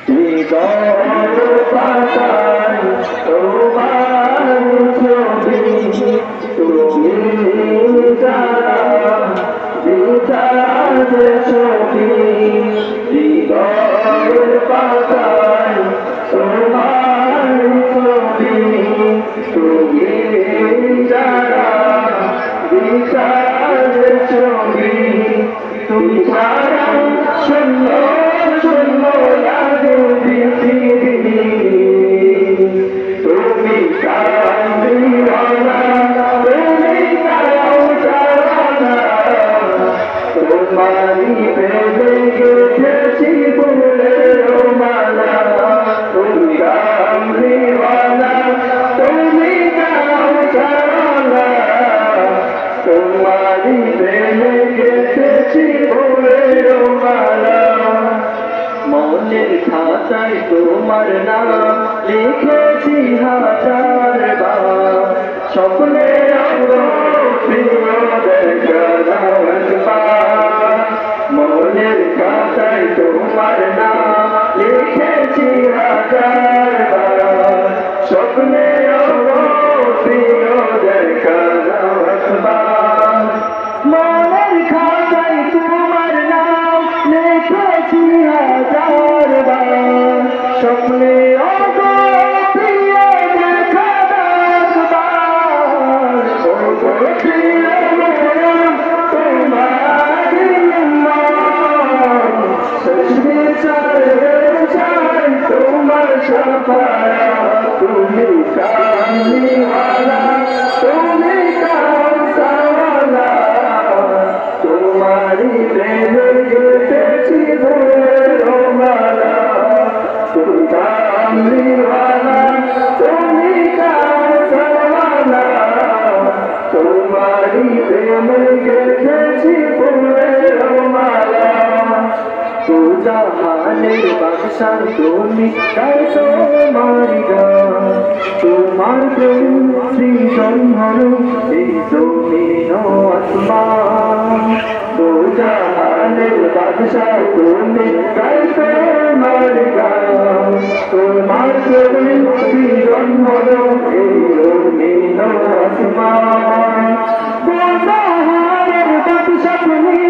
হৃদয় পাতায় তোমার ছবি, তুমি যারা বিচার ছবি। হৃদয় পাতায় তোমার ছবি, তুমি যারা বিচার ছবি। তুমি ছাড়া শূন্য শূন্য লাগে পৃথিবী। তুমি কান্দিওয়ালা, তুমি কাউসাওয়ালা, তোমারই প্রেমে গেথেছি ফুলের মালা। তুমি কামলিওয়ালা, তুমি কাউসাওয়ালা, তোমারই প্রেমে গেথেছি ফুলের মালা। মনের খাতায় তোমার নাম লিখেছি হাজার বার, স্বপ্নে প্রিয় দেখা। মনের খাতায় তোমার নাম লিখেছি হাজার বার, স্বপ্নে প্রিয় দেখা। মনের খাতায় তোমার নাম লিখেছি হাজার বার, স্বপ্নে প্রিয় দেখা। তোমার শাফাআত, তুমি কামলিওয়ালা, তুমি কাউসাওয়ালা, তোমারই প্রেমে গেথেছি ফুলের মালা। তুমি কামলিওয়ালা, তুমি কাউসাওয়ালা, তোমারই প্রেমে গেথেছি ফুলের মালা। তো জাহানের বাদশা তুমি, তাই তোমার গান, তোমার প্রেম সৃজন হলো এই জমিন ও আসমান। তো জাহানের বাদশা তুমি, তাই তোমার গান, তোমার প্রেম সৃজন হলো এই জমিন ও আসমান। তো জাহানের বাদশা তুমি,